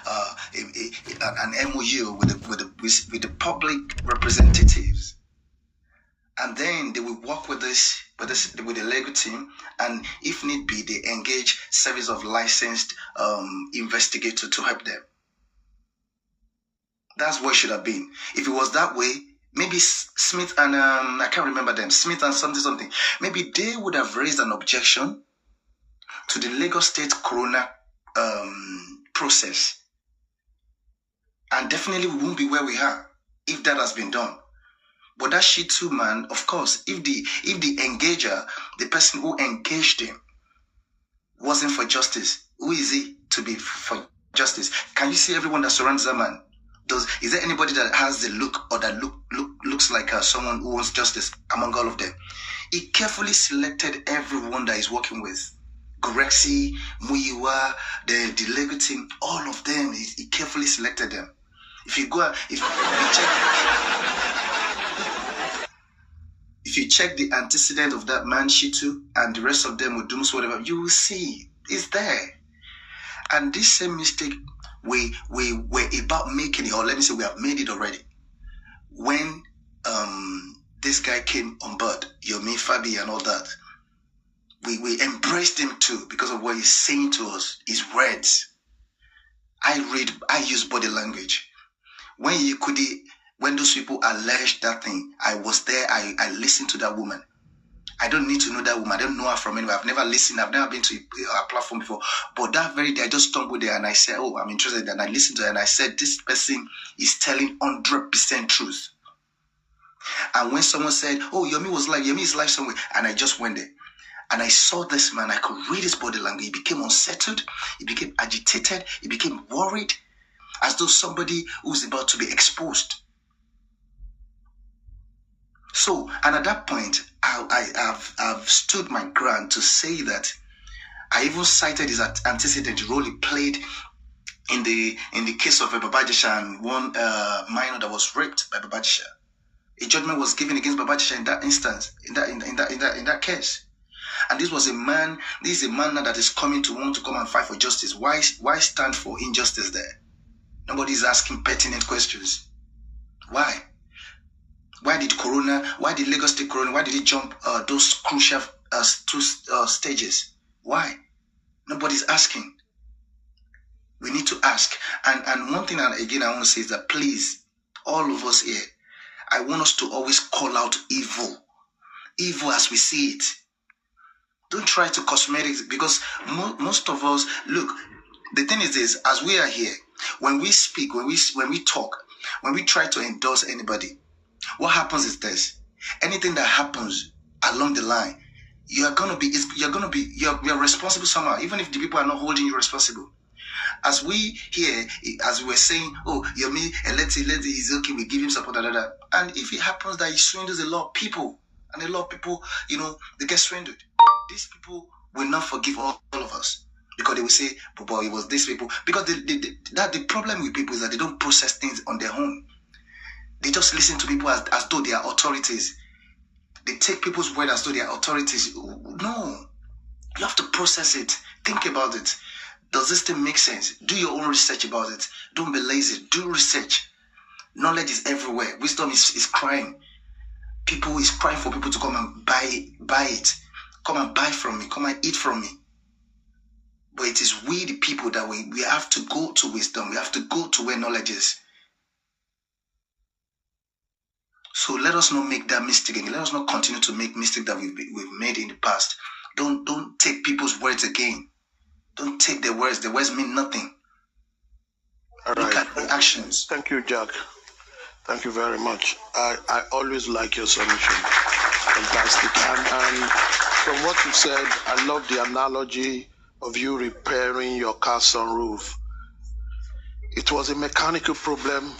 an MOU with the public representatives, and then they will work with the legal team, and if need be, they engage service of licensed investigator to help them. That's what it should have been. If it was that way, maybe Smith and I can't remember them, Smith and something. Maybe they would have raised an objection to the Lagos State Corona process, and definitely we won't be where we are if that has been done. But that shit too, man. Of course, if the engager, the person who engaged him, wasn't for justice, who is he to be for justice? Can you see everyone that surrounds that man? Is there anybody that has the look or that looks like someone who wants justice among all of them? He carefully selected everyone that he's working with. Gorexi, Muyiwa, the legal team, all of them, he carefully selected them. If you check the antecedent of that man, Shitu, and the rest of them with Dooms, whatever, you will see it's there. And this same mistake we were about making it, or let me say we have made it already. When this guy came on board, Yomi, Fabi, and all that, we embraced him too because of what he's saying to us, his words. I use body language. When those people alleged that thing, I was there, I listened to that woman. I don't need to know that woman. I don't know her from anywhere. I've never listened. I've never been to a platform before. But that very day, I just stumbled there and I said, oh, I'm interested. And I listened to her and I said, this person is telling 100% truth. And when someone said, oh, Yomi is live somewhere. And I just went there. And I saw this man. I could read his body language. He became unsettled. He became agitated. He became worried. As though somebody who's about to be exposed. So, and at that point, I've stood my ground to say that I even cited his antecedent role he played in the case of Babajisha and one minor that was raped by Babajisha. A judgment was given against Babajisha in that instance, in that case. And this is a man now that is coming to want to come and fight for justice. Why stand for injustice there? Nobody is asking pertinent questions. Why? Why did Lagos State Corona, why did it jump those crucial two stages? Why? Nobody's asking. We need to ask. And one thing, again, I want to say is that please, all of us here, I want us to always call out evil. Evil as we see it. Don't try to cosmetics, because most of us, look, the thing is this, as we are here, when we speak, when we talk, when we try to endorse anybody, what happens is this: anything that happens along the line, you're responsible somehow, even if the people are not holding you responsible. As we here, as we were saying, oh, Yomi, let's he's okay, we give him support, and if it happens that he swindles a lot of people, and a lot of people, they get swindled, these people will not forgive all of us. Because they will say, but it was these people. Because the problem with people is that they don't process things on their own. They just listen to people as though they are authorities. They take people's word as though they are authorities. No. You have to process it. Think about it. Does this thing make sense? Do your own research about it. Don't be lazy. Do research. Knowledge is everywhere. Wisdom is crying. People is crying for people to come and buy it. Come and buy from me. Come and eat from me. But it is we, the people, that we have to go to wisdom. We have to go to where knowledge is. So let us not make that mistake again. Let us not continue to make mistakes that we've made in the past. Don't take people's words again. Don't take their words. Their words mean nothing. All Look right. at the actions. Thank you, Jack. Thank you very much. I always like your submission. Fantastic. And from what you said, I love the analogy of you repairing your car sunroof. It was a mechanical problem,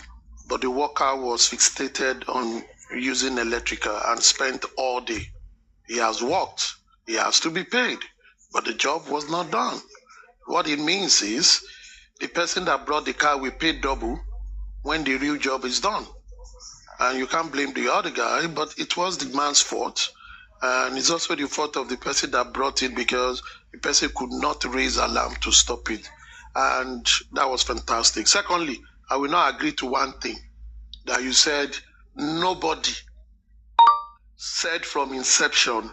but the worker was fixated on using electrical and spent all day. He has worked, he has to be paid, but the job was not done. What it means is the person that brought the car will pay double when the real job is done. And you can't blame the other guy, but it was the man's fault. And it's also the fault of the person that brought it, because the person could not raise alarm to stop it. And that was fantastic. Secondly, I will not agree to one thing that you said. Nobody said from inception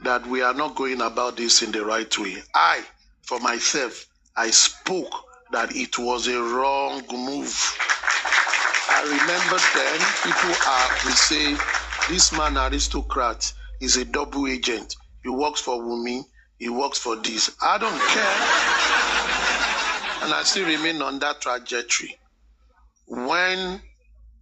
that we are not going about this in the right way. I, for myself, I spoke that it was a wrong move. I remember then will say, this man aristocrat is a double agent. He works for Wummi, he works for this. I don't care. And I still remain on that trajectory. When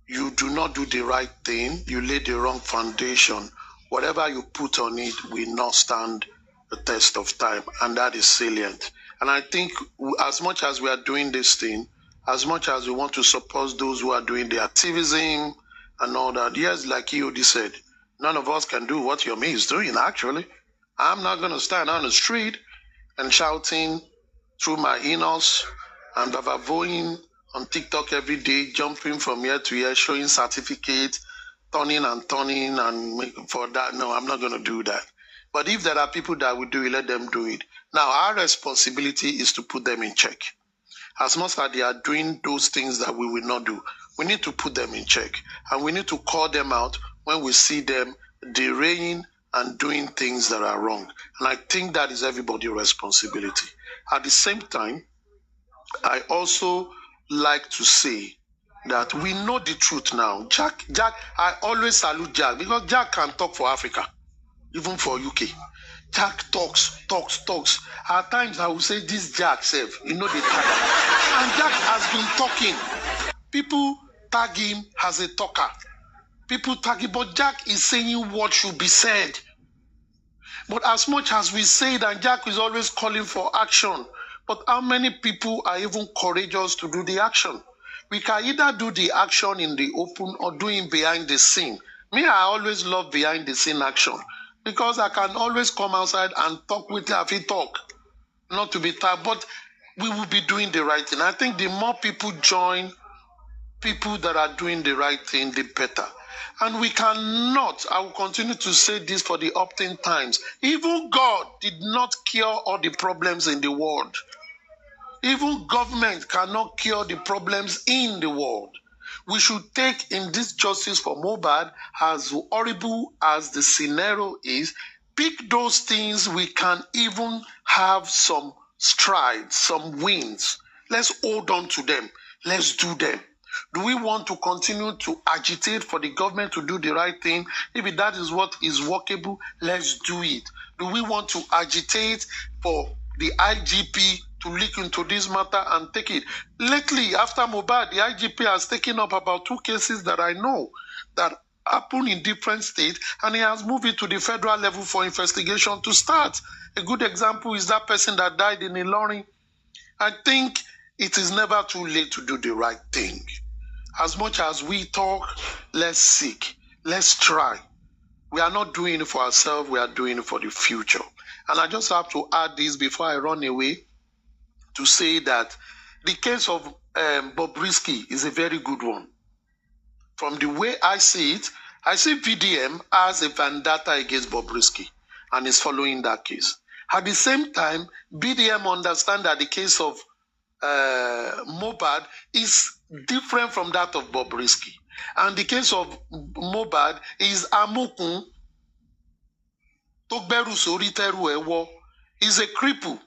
you do not do the right thing, you lay the wrong foundation, whatever you put on it will not stand the test of time, and that is salient. And I think as much as we are doing this thing, as much as we want to support those who are doing the activism and all that, yes, like Yodi said, none of us can do what Yomi is doing, actually. I'm not going to stand on the street and shouting through my in-laws and vavavoing on TikTok every day, jumping from here to here, showing certificates, turning and for that. No, I'm not going to do that. But if there are people that will do it, let them do it. Now, our responsibility is to put them in check. As much as they are doing those things that we will not do, we need to put them in check. And we need to call them out when we see them derailing and doing things that are wrong. And I think that is everybody's responsibility. At the same time, I also like to say that we know the truth now. Jack, I always salute Jack because Jack can talk for Africa, even for UK. Jack talks. At times I will say this Jack self, the tag. And Jack has been talking. People tag him as a talker. People tag him, but Jack is saying what should be said. But as much as we say that, Jack is always calling for action. But how many people are even courageous to do the action? We can either do the action in the open or do it behind the scene. Me, I always love behind the scene action because I can always come outside and talk with Afi talk, not to be tired, but we will be doing the right thing. I think the more people join people that are doing the right thing, the better. And we cannot, I will continue to say this for the upton times, even God did not cure all the problems in the world. Even government cannot cure the problems in the world. We should take in this justice for Mohbad, as horrible as the scenario is, pick those things we can even have some strides, some wins. Let's hold on to them. Let's do them. Do we want to continue to agitate for the government to do the right thing? If that is what is workable, let's do it. Do we want to agitate for the IGP to look into this matter and take it? Lately, after Mohbad, the IGP has taken up about 2 cases that I know that happen in different states, and he has moved it to the federal level for investigation to start. A good example is that person that died in Ilorin. I think it is never too late to do the right thing. As much as we talk, let's seek, let's try. We are not doing it for ourselves, we are doing it for the future. And I just have to add this before I run away to say that the case of Bobrisky is a very good one. From the way I see it, I see VDM as a vendetta against Bobrisky and is following that case. At the same time, VDM understands that the case of Mohbad is different from that of Bobrisky. And the case of Mohbad is Amokun Togberu Soriteru Ewo. Is a cripple,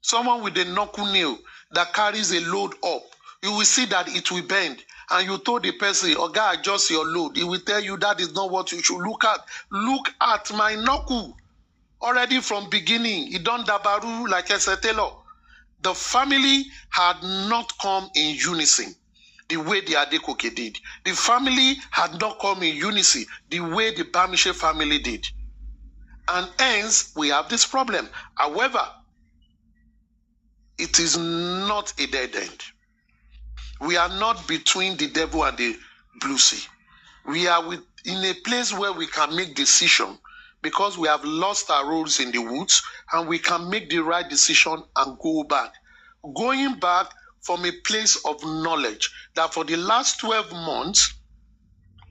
someone with a knuckle nail that carries a load up. You will see that it will bend. And you told the person, Oga, adjust your load. He will tell you that is not what you should look at. Look at my knuckle. Already from beginning, he done dabaru like Esetelo. The family had not come in unison the way the Adekoke did. The family had not come in unison the way the Bamishe family did. And hence, we have this problem. However, it is not a dead end. We are not between the devil and the blue sea. We are in a place where we can make decision because we have lost our roads in the woods, and we can make the right decision and go back. Going back from a place of knowledge that for the last 12 months,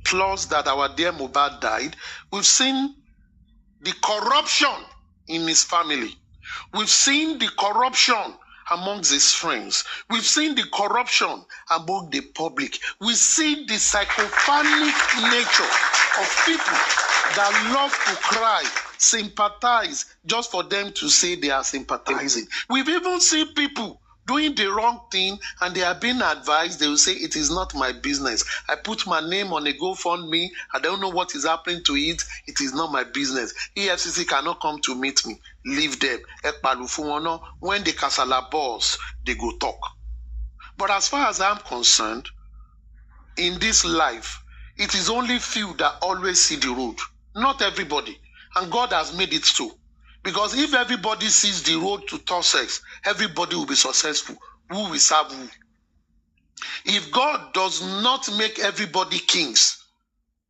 plus that our dear Mohbad died, we've seen the corruption in his family. We've seen the corruption amongst his friends. We've seen the corruption among the public. We see the psychophonic nature of people that love to cry, sympathize, just for them to say they are sympathizing. We've even seen people doing the wrong thing and they are being advised. They will say, it is not my business. I put my name on a GoFundMe. I don't know what is happening to it. It is not my business. EFCC cannot come to meet me. Leave them. When the kasala boss, they go talk. But as far as I'm concerned, in this life, it is only few that always see the road. Not everybody. And God has made it so. Because if everybody sees the road to success, everybody will be successful. Who will serve who? If God does not make everybody kings,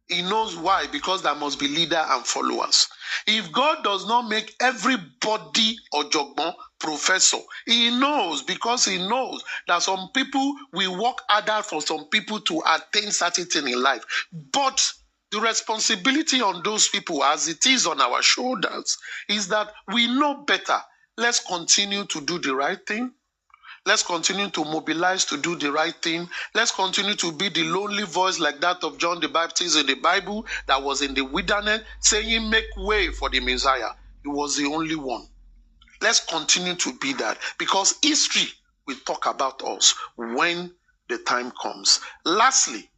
he knows why, because there must be leader and followers. If God does not make everybody ojogbon, professor, he knows, because he knows that some people will work harder for some people to attain certain things in life. But the responsibility on those people, as it is on our shoulders, is that we know better. Let's continue to do the right thing. Let's continue to mobilize to do the right thing. Let's continue to be the lonely voice like that of John the Baptist in the Bible that was in the wilderness saying, make way for the Messiah. He was the only one. Let's continue to be that, because history will talk about us when the time comes. Lastly,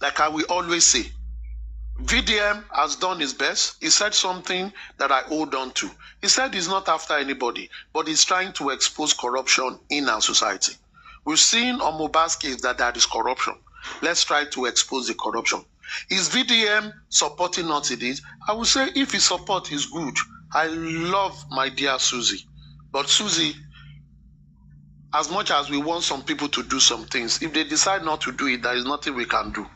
like I will always say, VDM has done his best. He said something that I hold on to. He said he's not after anybody, but he's trying to expose corruption in our society. We've seen on Mohbad's case that there is corruption. Let's try to expose the corruption. Is VDM supporting us in it? I would say if his support is good. I love my dear Susie. But Susie, as much as we want some people to do some things, if they decide not to do it, there is nothing we can do.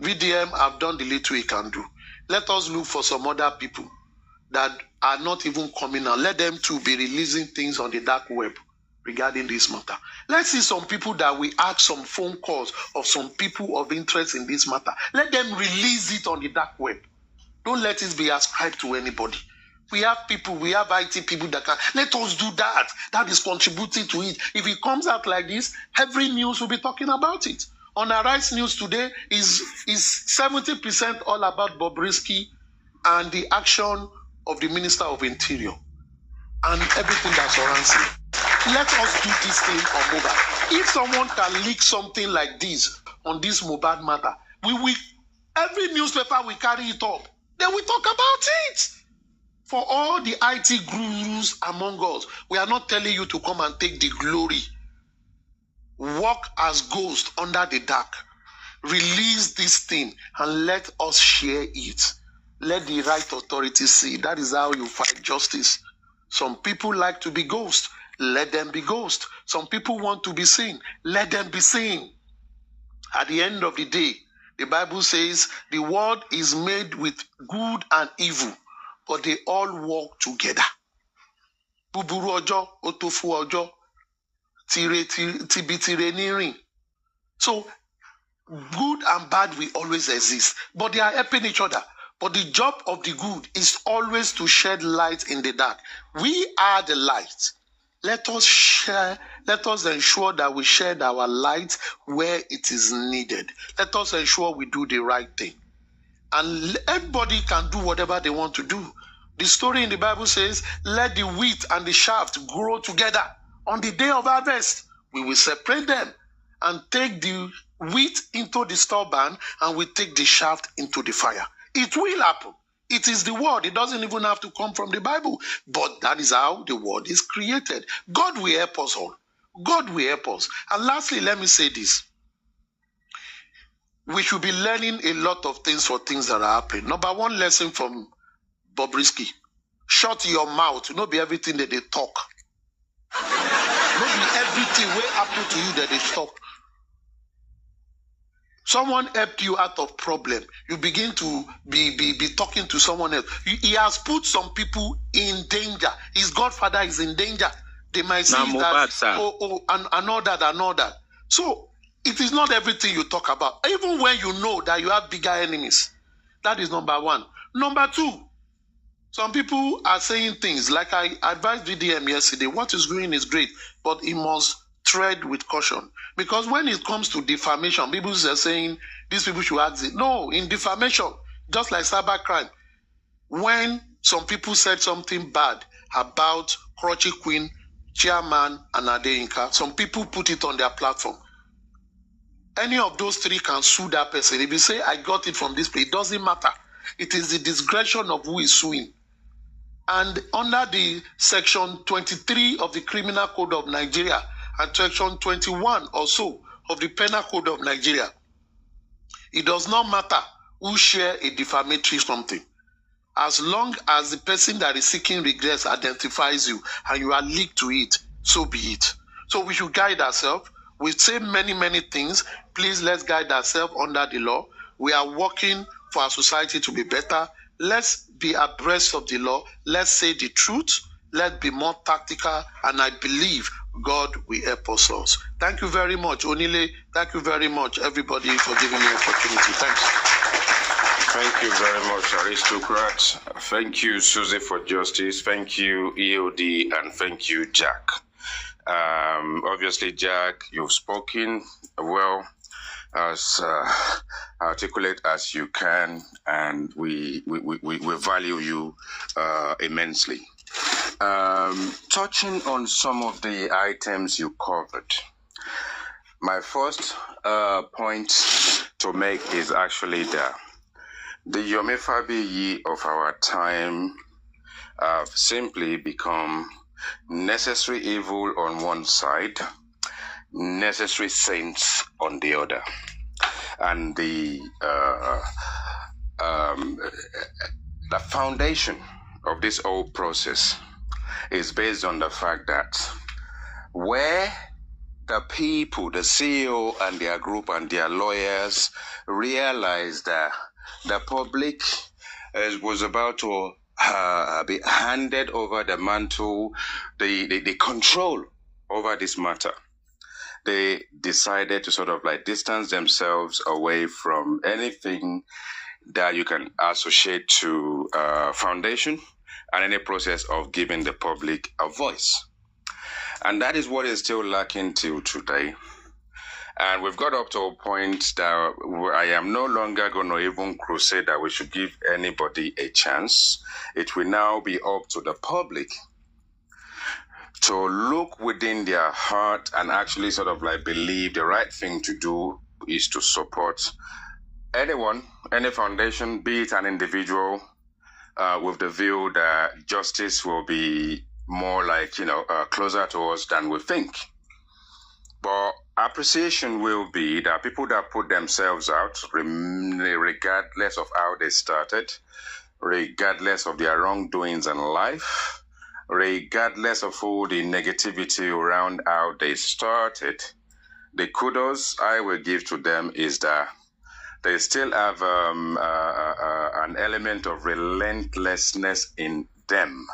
VDM have done the little he can do. Let us look for some other people that are not even coming out. Let them too be releasing things on the dark web regarding this matter. Let's see some people that we ask some phone calls of some people of interest in this matter. Let them release it on the dark web. Don't let it be ascribed to anybody. We have people, we have IT people that can. Let us do that. That is contributing to it. If it comes out like this, every news will be talking about it. On our Rights News today is 70% all about Bobrisky and the action of the Minister of Interior and everything that surrounds him. Let us do this thing on Mohbad. If someone can leak something like this on this Mohbad matter, every newspaper will carry it up. Then we talk about it. For all the IT gurus among us, we are not telling you to come and take the glory. Walk as ghosts under the dark. Release this thing and let us share it. Let the right authorities see. That is how you fight justice. Some people like to be ghosts. Let them be ghosts. Some people want to be seen. Let them be seen. At the end of the day, the Bible says the world is made with good and evil, but they all work together. Buburu ojo, otofu ojo. So good and bad will always exist, but they are helping each other. But the job of the good is always to shed light in the dark. We are the light. Let us ensure that we shed our light where it is needed. Let us ensure we do the right thing. And everybody can do whatever they want to do. The story in the Bible says, let the wheat and the shaft grow together. On the day of harvest, we will separate them and take the wheat into the store barn and we take the shaft into the fire. It will happen. It is the word. It doesn't even have to come from the Bible. But that is how the word is created. God will help us all. God will help us. And lastly, let me say this. We should be learning a lot of things for things that are happening. Number one lesson from Bobrisky. Shut your mouth. Not be everything that they talk. Not be everything will happen to you that they talk. Someone helped you out of problem. You begin to be talking to someone else. He has put some people in danger. His godfather is in danger. They might say that, and all that. So it is not everything you talk about. Even when you know that you have bigger enemies. That is number one. Number two, some people are saying things like I advised VDM yesterday. What is going is great. but he must tread with caution. Because when it comes to defamation, people are saying these people should act it. No, in defamation, just like cybercrime, when some people said something bad about Krochi Queen, Chairman, and Adeyinka, some people put it on their platform. Any of those three can sue that person. If you say, I got it from this place, it doesn't matter. It is the discretion of who is suing. And under the section 23 of the Criminal Code of Nigeria and section 21 or so of the Penal Code of Nigeria, it does not matter who share a defamatory something. As long as the person that is seeking redress identifies you and you are linked to it, so be it. So we should guide ourselves. We say many things. Please, let's guide ourselves under the law. We are working for our society to be better. Let's be abreast of the law. Let's say the truth. Let's be more tactical. And I believe God will help us all. Thank you very much, Onile. Thank you very much, everybody, for giving me the opportunity. Thanks. Thank you very much, Aristocrat. Thank you, Susie, for justice. Thank you, EOD, and thank you, Jack. Obviously, Jack, you've spoken well, as articulate as you can, and we value you immensely. Touching on some of the items you covered, my first point to make is actually that the Yomi Fabiyi of our time have simply become necessary evil on one side, necessary saints on the other. And the foundation of this whole process is based on the fact that where the people, the CEO and their group and their lawyers realized that the public was about to be handed over the mantle, the control over this matter, they decided to sort of like distance themselves away from anything that you can associate to foundation and any process of giving the public a voice. And that is what is still lacking till today. And we've got up to a point that I am no longer going to even crusade that we should give anybody a chance. It will now be up to the public to look within their heart and actually sort of like believe the right thing to do is to support anyone, any foundation, be it an individual, with the view that justice will be more like, closer to us than we think. But appreciation will be that people that put themselves out, regardless of how they started, regardless of their wrongdoings in life, regardless of all the negativity around how they started, the kudos I will give to them is that they still have an element of relentlessness in them.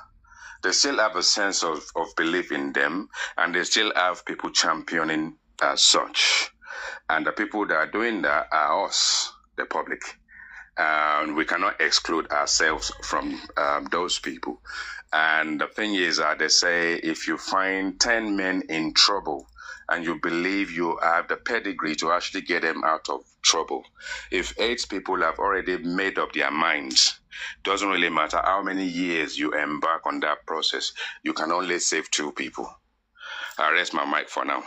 They still have a sense of belief in them, and they still have people championing as such. And the people that are doing that are us, the public. And we cannot exclude ourselves from those people. And the thing is, they say, if you find 10 men in trouble and you believe you have the pedigree to actually get them out of trouble, if 8 people have already made up their minds, doesn't really matter how many years you embark on that process, you can only save 2 people. I rest my mic for now.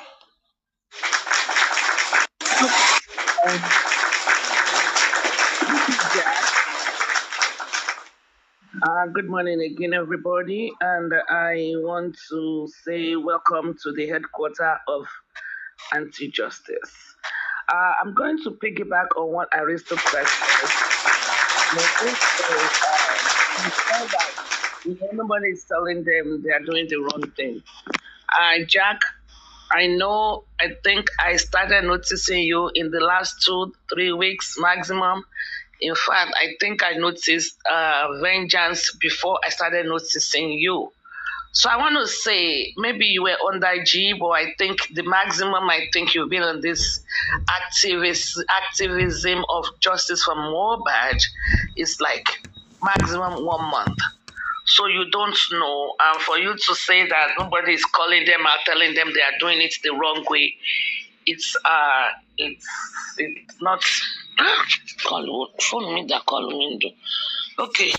Good morning again, everybody, and I want to say welcome to the headquarters of Anti-Justice. I'm going to piggyback on what Aristocrat said. Nobody is telling them they are doing the wrong thing. Jack, I think I started noticing you in the last 2-3 weeks maximum. In fact, I think I noticed Vengeance before I started noticing you. So I want to say, maybe you were under G, but I think the maximum, you've been on this activism of justice for Mohbad is like maximum 1 month. So you don't know. And for you to say that nobody is calling them out, telling them they are doing it the wrong way, it's not. Phone me that call me. Okay.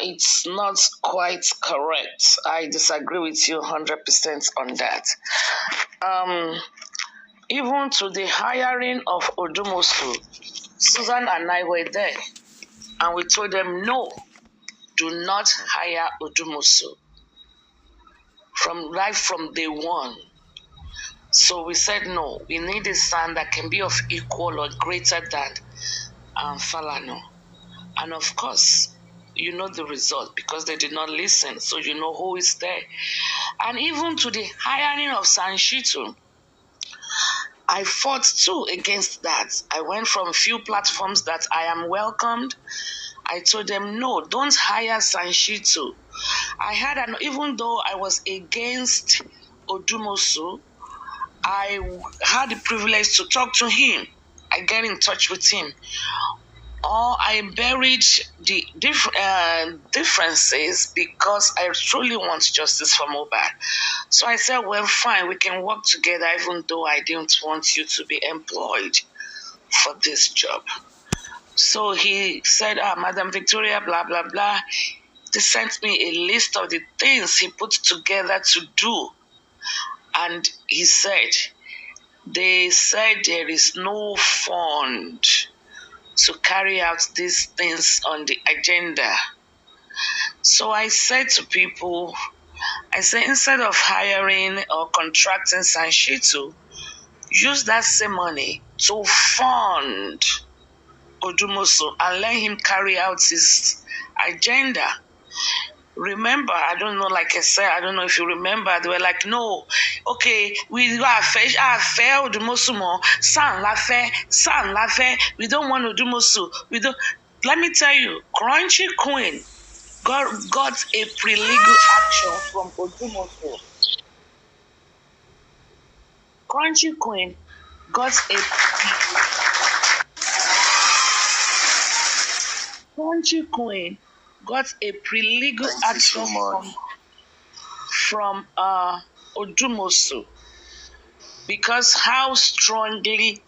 It's not quite correct. I disagree with you 100% on that. Even to the hiring of Odumosu, Susan and I were there, and we told them, no, do not hire Odumosu right from day one. So we said, no, we need a son that can be of equal or greater than Falano. And of course, you know the result because they did not listen. So you know who is there. And even to the hiring of Sanshitu, I fought too against that. I went from a few platforms that I am welcomed. I told them, no, don't hire Sanshitu. Even though I was against Odumosu, I had the privilege to talk to him. I get in touch with him. Or I buried the differences because I truly want justice for Mohbad. So I said, well, fine, we can work together even though I didn't want you to be employed for this job. So he said, Madam Victoria, blah, blah, blah. They sent me a list of the things he put together to do. And he said, they said there is no fund to carry out these things on the agenda. So I said to people, instead of hiring or contracting Sanshitu, use that same money to fund Odumosu and let him carry out his agenda. Remember, I don't know, like I said, I don't know if you remember, they were like, no, okay, we are fair Odumosu more, San Lafe, we don't want Odumosu, let me tell you, Crunchy Queen got a pre-legal action from Odumosu. Crunchy Queen got a pre-legal action from Odumosu because how strongly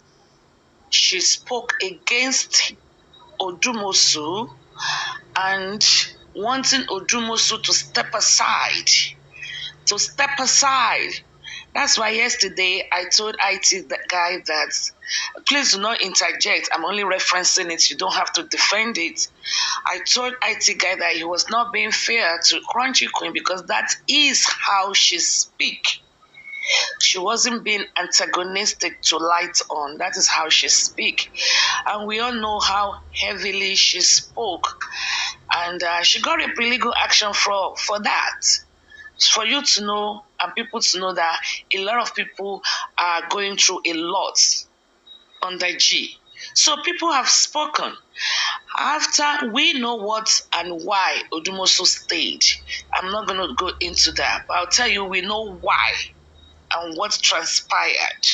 she spoke against Odumosu and wanting Odumosu to step aside. That's why yesterday I told IT guy that please do not interject. I'm only referencing it. You don't have to defend it. I told IT guy that he was not being fair to Crunchy Queen because that is how she speaks. She wasn't being antagonistic to Light On. That is how she speaks. And we all know how heavily she spoke. And she got a legal action for that. For you to know and people to know that a lot of people are going through a lot under G. So people have spoken. After we know what and why Odumosu stayed, I'm not going to go into that, but I'll tell you we know why and what transpired.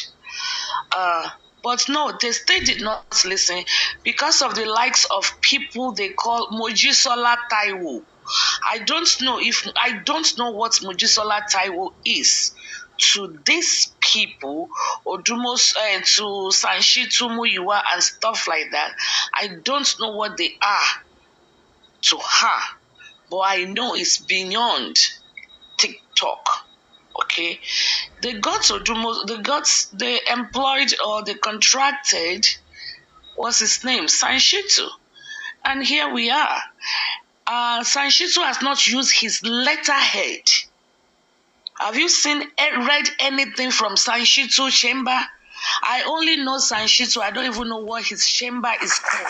But no, the state did not listen because of the likes of people they call Mojisola Taiwo. I don't know what Mojisola Taiwo is to these people, Odumosu, to Sanshitu Muyiwa and stuff like that. I don't know what they are to her, but I know it's beyond TikTok. Okay, they employed or they contracted, what's his name, Sanshitu, and here we are. Sanshitu has not used his letterhead. Have you read anything from Sanshitu chamber? I only know Sanshitu. I don't even know what his chamber is called.